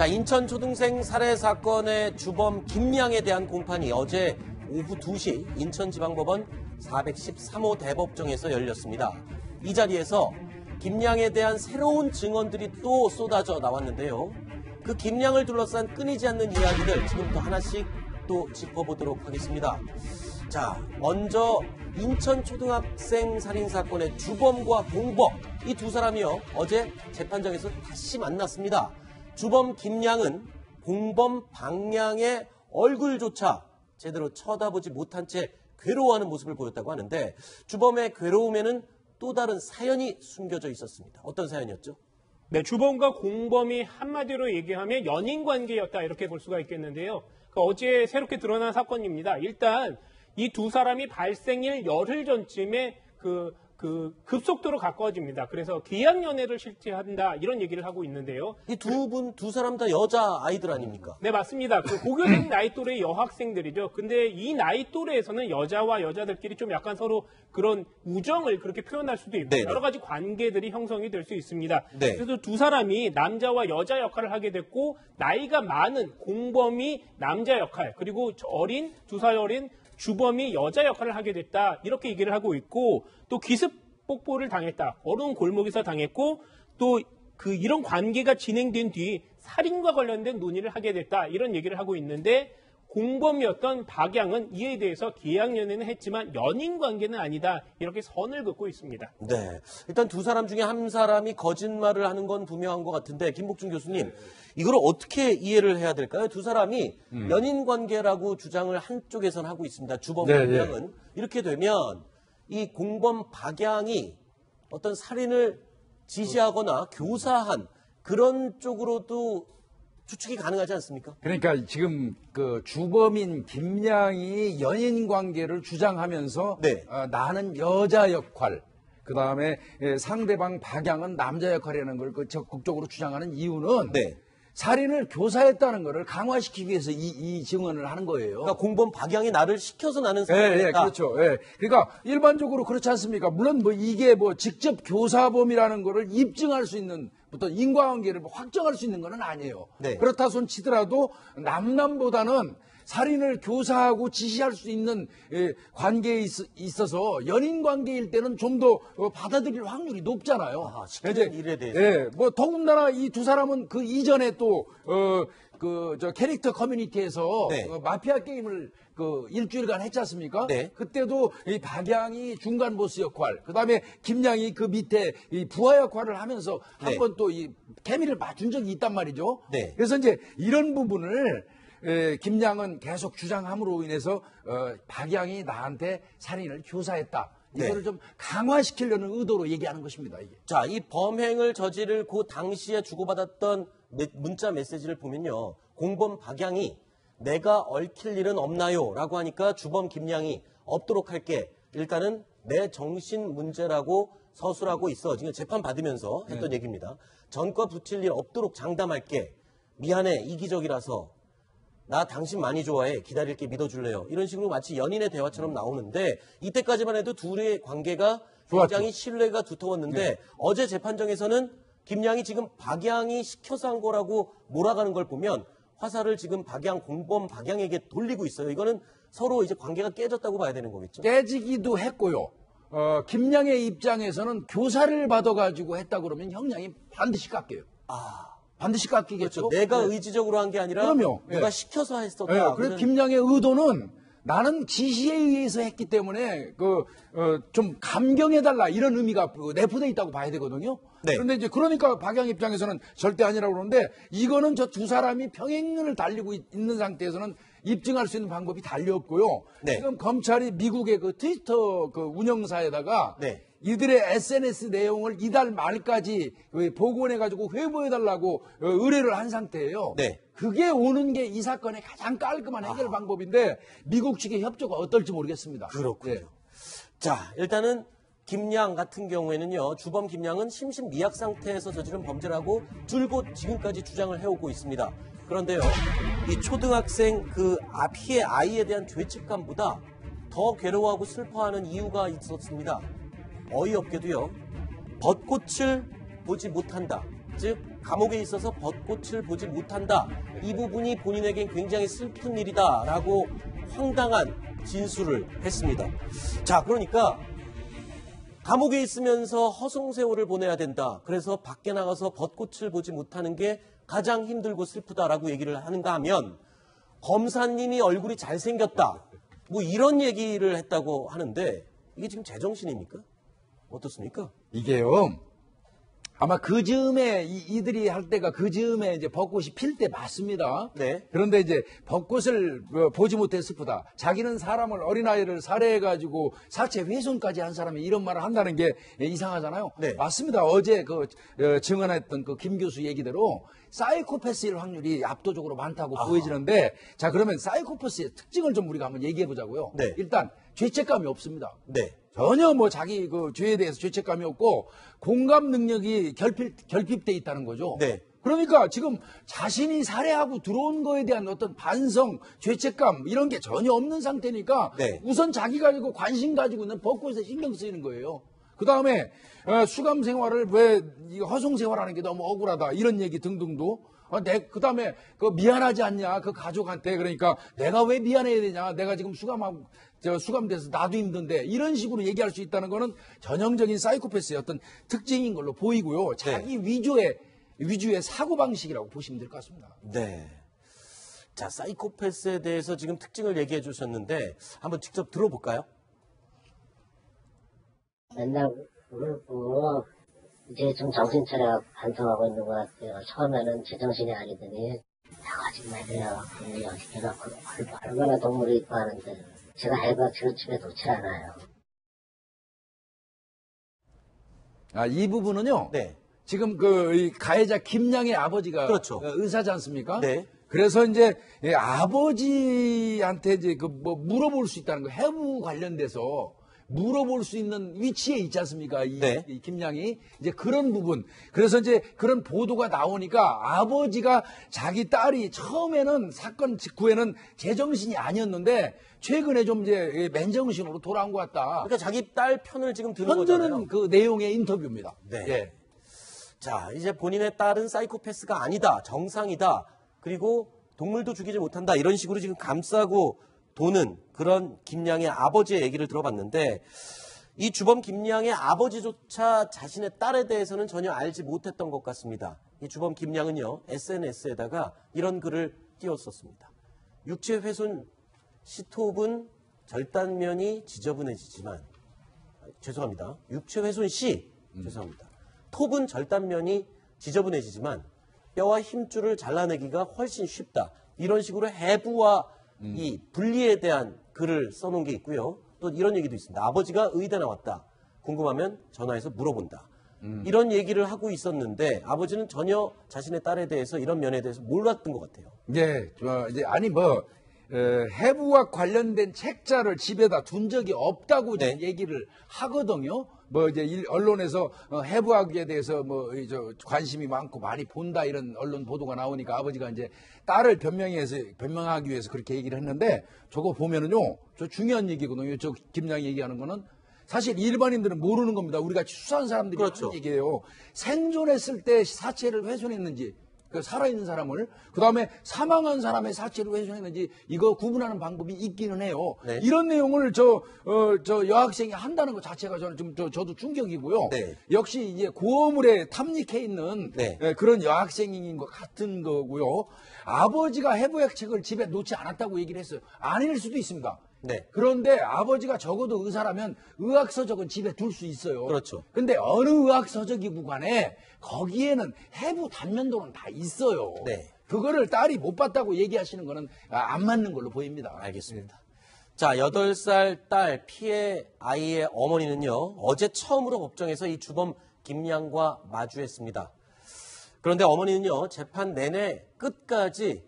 자, 인천 초등생 살해 사건의 주범 김양에 대한 공판이 어제 오후 2시 인천지방법원 413호 대법정에서 열렸습니다. 이 자리에서 김양에 대한 새로운 증언들이 또 쏟아져 나왔는데요. 그 김양을 둘러싼 끊이지 않는 이야기들 지금부터 하나씩 또 짚어보도록 하겠습니다. 자, 먼저 인천 초등학생 살인사건의 주범과 공범 이 두 사람이요 어제 재판장에서 다시 만났습니다. 주범 김양은 공범 방향의 얼굴조차 제대로 쳐다보지 못한 채 괴로워하는 모습을 보였다고 하는데 주범의 괴로움에는 또 다른 사연이 숨겨져 있었습니다. 어떤 사연이었죠? 네, 주범과 공범이 한마디로 얘기하면 연인 관계였다 이렇게 볼 수가 있겠는데요. 어제 새롭게 드러난 사건입니다. 일단 이 두 사람이 발생일 열흘 전쯤에 급속도로 가까워집니다. 그래서 기양연애를 실제한다 이런 얘기를 하고 있는데요. 이 두 사람 다 여자 아이들 아닙니까? 네, 맞습니다. 고교생 나이 또래 여학생들이죠. 근데 이 나이 또래에서는 여자와 여자들끼리 좀 약간 서로 그런 우정을 그렇게 표현할 수도 있고 네네. 여러 가지 관계들이 형성이 될 수 있습니다. 네. 그래서 두 사람이 남자와 여자 역할을 하게 됐고 나이가 많은 공범이 남자 역할 그리고 두 살 어린 주범이 여자 역할을 하게 됐다 이렇게 얘기를 하고 있고 또 기습 폭포를 당했다 어려운 골목에서 당했고 또 이런 관계가 진행된 뒤 살인과 관련된 논의를 하게 됐다 이런 얘기를 하고 있는데 공범이었던 박양은 이에 대해서 기양연애는 했지만 연인 관계는 아니다 이렇게 선을 긋고 있습니다. 네, 일단 두 사람 중에 한 사람이 거짓말을 하는 건 분명한 것 같은데 김복준 교수님 이걸 어떻게 이해를 해야 될까요? 두 사람이 연인 관계라고 주장을 한쪽에선 하고 있습니다. 주범 박양은 이렇게 되면 이 공범 박양이 어떤 살인을 지시하거나 교사한 그런 쪽으로도 추측이 가능하지 않습니까? 그러니까 지금 주범인 김양이 연인 관계를 주장하면서 네. 나는 여자 역할, 그 다음에 상대방 박양은 남자 역할이라는 걸 적극적으로 주장하는 이유는 네. 살인을 교사했다는 것을 강화시키기 위해서 이 증언을 하는 거예요. 그러니까 공범 박양이 나를 시켜서 나는 살인을 했다. 그렇죠. 그러니까 일반적으로 그렇지 않습니까? 물론 이게 직접 교사범이라는 거를 입증할 수 있는 어떤 인과관계를 확정할 수 있는 건 아니에요. 네. 그렇다 손 치더라도 남남보다는 살인을 교사하고 지시할 수 있는 관계에 있어서 연인 관계일 때는 좀 더 받아들일 확률이 높잖아요. 시키는 일에 대해서. 더군다나 이 두 사람은 그 이전에 또 캐릭터 커뮤니티에서 네. 마피아 게임을 일주일간 했지 않습니까? 네. 그때도 이 박양이 중간 보스 역할, 그 다음에 김양이 그 밑에 이 부하 역할을 하면서 네. 한번 또 이 케미를 맞춘 적이 있단 말이죠. 네. 그래서 이제 이런 부분을 김양은 계속 주장함으로 인해서 박양이 나한테 살인을 교사했다. 이거를 네. 좀 강화시키려는 의도로 얘기하는 것입니다. 이게. 자, 이 범행을 저지를 그 당시에 주고받았던 문자 메시지를 보면요. 공범 박양이 내가 얽힐 일은 없나요? 라고 하니까 주범 김양이 없도록 할게. 일단은 내 정신 문제라고 서술하고 있어. 지금 재판 받으면서 했던 얘기입니다. 전과 붙일 일 없도록 장담할게. 미안해. 이기적이라서. 나 당신 많이 좋아해. 기다릴게. 믿어줄래요. 이런 식으로 마치 연인의 대화처럼 나오는데 이때까지만 해도 둘의 관계가 굉장히 신뢰가 두터웠는데 어제 재판정에서는 김양이 지금 박양이 시켜서 한 거라고 몰아가는 걸 보면 화살을 지금 공범 박양에게 돌리고 있어요. 이거는 서로 이제 관계가 깨졌다고 봐야 되는 거겠죠? 깨지기도 했고요. 김양의 입장에서는 교사를 받아가지고 했다 그러면 형량이 반드시 깎여요. 반드시 깎이겠죠. 그렇죠. 내가 의지적으로 한 게 아니라 그럼요. 누가 시켜서 했었다. 그래서 김양의 의도는 나는 지시에 의해서 했기 때문에 좀 감경해달라 이런 의미가 내포돼 있다고 봐야 되거든요. 네. 그런데 이제 그러니까 박양 입장에서는 절대 아니라고 그러는데 이거는 저 두 사람이 평행을 달리고 있는 상태에서는 입증할 수 있는 방법이 달리 없고요. 네. 지금 검찰이 미국의 트위터 운영사에다가 네. 이들의 SNS 내용을 이달 말까지 복원해가지고 회부해달라고 의뢰를 한 상태예요. 네. 그게 오는 게 이 사건의 가장 깔끔한 해결 방법인데 미국 측의 협조가 어떨지 모르겠습니다. 그렇군요. 네. 자, 일단은 김양 같은 경우에는요. 주범 김양은 심신미약 상태에서 저지른 범죄라고 줄곧 지금까지 주장을 해오고 있습니다. 그런데요. 이 초등학생 피해 아이에 대한 죄책감보다 더 괴로워하고 슬퍼하는 이유가 있었습니다. 어이없게도요. 벚꽃을 보지 못한다. 즉 감옥에 있어서 벚꽃을 보지 못한다. 이 부분이 본인에겐 굉장히 슬픈 일이다라고 황당한 진술을 했습니다. 자, 그러니까 감옥에 있으면서 허송세월을 보내야 된다. 그래서 밖에 나가서 벚꽃을 보지 못하는 게 가장 힘들고 슬프다라고 얘기를 하는가 하면 검사님이 얼굴이 잘생겼다. 뭐 이런 얘기를 했다고 하는데 이게 지금 제정신입니까? 어떻습니까? 이게요. 아마 그 즈음에 이들이 할 때가 그 즈음에 이제 벚꽃이 필 때 맞습니다. 네. 그런데 이제 벚꽃을 보지 못해 슬프다. 자기는 사람을 어린아이를 살해해가지고 사체 훼손까지 한 사람이 이런 말을 한다는 게 이상하잖아요. 네. 맞습니다. 어제 증언했던 그 김 교수 얘기대로 사이코패스일 확률이 압도적으로 많다고 보여지는데 자 그러면 사이코패스의 특징을 좀 우리가 한번 얘기해 보자고요. 네. 일단 죄책감이 없습니다. 네. 전혀 뭐 자기 그 죄에 대해서 죄책감이 없고 공감 능력이 결핍돼 있다는 거죠. 네. 그러니까 지금 자신이 살해하고 들어온 거에 대한 어떤 반성, 죄책감 이런 게 전혀 없는 상태니까 네. 우선 자기가 이거 관심 가지고 있는 벚꽃에 신경 쓰이는 거예요. 그 다음에 수감 생활을 왜 허송 생활하는 게 너무 억울하다 이런 얘기 등등도 그 다음에 그 미안하지 않냐 그 가족한테 그러니까 내가 왜 미안해야 되냐 내가 지금 수감돼서 나도 힘든데 이런 식으로 얘기할 수 있다는 거는 전형적인 사이코패스의 어떤 특징인 걸로 보이고요. 자기 위주의 사고방식이라고 보시면 될 것 같습니다. 네. 자, 사이코패스에 대해서 지금 특징을 얘기해 주셨는데 한번 직접 들어볼까요? 맨날 울고 이제 좀 정신 차려 반성하고 있는 것 같아요. 처음에는 제정신이 아니더니 나가지 말래요. 분리시켜놓고 얼마나 동물이 있고 하는데 제가 해가 지금 집에 놓지 않아요. 이 부분은요. 네. 지금 이 가해자 김양의 아버지가 그렇죠. 의사지 않습니까? 네. 그래서 이제 아버지한테 이제 뭐 물어볼 수 있다는 거 해부 관련돼서 물어볼 수 있는 위치에 있지 않습니까? 네. 이 김양이 이제 그런 부분. 그래서 이제 그런 보도가 나오니까 아버지가 자기 딸이 처음에는 사건 직후에는 제정신이 아니었는데 최근에 좀 이제 맨정신으로 돌아온 것 같다. 그러니까 자기 딸 편을 지금 드는 거잖아요. 현재는 그 내용의 인터뷰입니다. 네. 예. 자, 이제 본인의 딸은 사이코패스가 아니다. 정상이다. 그리고 동물도 죽이지 못한다. 이런 식으로 지금 감싸고 도는 그런 김양의 아버지의 얘기를 들어봤는데 이 주범 김양의 아버지조차 자신의 딸에 대해서는 전혀 알지 못했던 것 같습니다. 이 주범 김양은요. SNS에다가 이런 글을 띄웠었습니다. 육체훼손 시톱은 절단면이 지저분해지지만 죄송합니다. 육체훼손 시 죄송합니다. 톱은 절단면이 지저분해지지만 뼈와 힘줄을 잘라내기가 훨씬 쉽다. 이런 식으로 해부와 이 분리에 대한 글을 써놓은 게 있고요. 또 이런 얘기도 있습니다. 아버지가 의대 나왔다. 궁금하면 전화해서 물어본다. 이런 얘기를 하고 있었는데 아버지는 전혀 자신의 딸에 대해서 이런 면에 대해서 몰랐던 것 같아요. 예, 이제 아니 해부와 관련된 책자를 집에다 둔 적이 없다고 네. 얘기를 하거든요. 뭐 이제 언론에서 해부학에 대해서 관심이 많고 많이 본다 이런 언론 보도가 나오니까 아버지가 이제 딸을 변명하기 위해서 그렇게 얘기를 했는데 저거 보면은요, 저 중요한 얘기거든요. 저 김양이 얘기하는 거는 사실 일반인들은 모르는 겁니다. 우리가 수사한 사람들이 그렇죠. 하는 얘기예요. 생존했을 때 사체를 훼손했는지. 그 살아있는 사람을 그다음에 사망한 사람의 사체를 훼손했는지 이거 구분하는 방법이 있기는 해요. 네. 이런 내용을 저 여학생이 한다는 것 자체가 저는 좀 저도 충격이고요. 네. 역시 이제 고어물에 탐닉해 있는 네. 그런 여학생인 것 같은 거고요. 아버지가 해부학책을 집에 놓지 않았다고 얘기를 했어요. 아닐 수도 있습니다. 네. 그런데 아버지가 적어도 의사라면 의학서적은 집에 둘 수 있어요. 그렇죠. 근데 어느 의학서적이고 간에 거기에는 해부 단면도는 다 있어요. 네. 그거를 딸이 못 봤다고 얘기하시는 거는 안 맞는 걸로 보입니다. 알겠습니다. 자, 8살 딸 피해 아이의 어머니는요. 어제 처음으로 법정에서 이 주범 김양과 마주했습니다. 그런데 어머니는요. 재판 내내 끝까지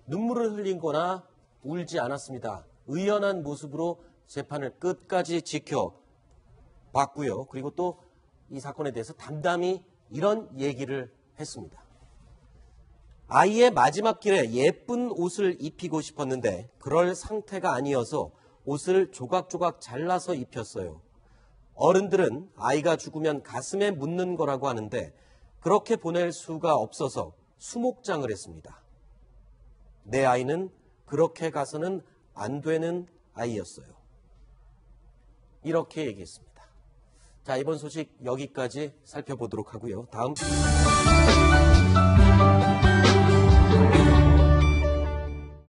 눈물을 흘린 거나 울지 않았습니다. 의연한 모습으로 재판을 끝까지 지켜봤고요. 그리고 또 이 사건에 대해서 담담히 이런 얘기를 했습니다. 아이의 마지막 길에 예쁜 옷을 입히고 싶었는데 그럴 상태가 아니어서 옷을 조각조각 잘라서 입혔어요. 어른들은 아이가 죽으면 가슴에 묻는 거라고 하는데 그렇게 보낼 수가 없어서 수목장을 했습니다. 내 아이는 그렇게 가서는 안 되는 아이였어요. 이렇게 얘기했습니다. 자, 이번 소식 여기까지 살펴보도록 하고요. 다음.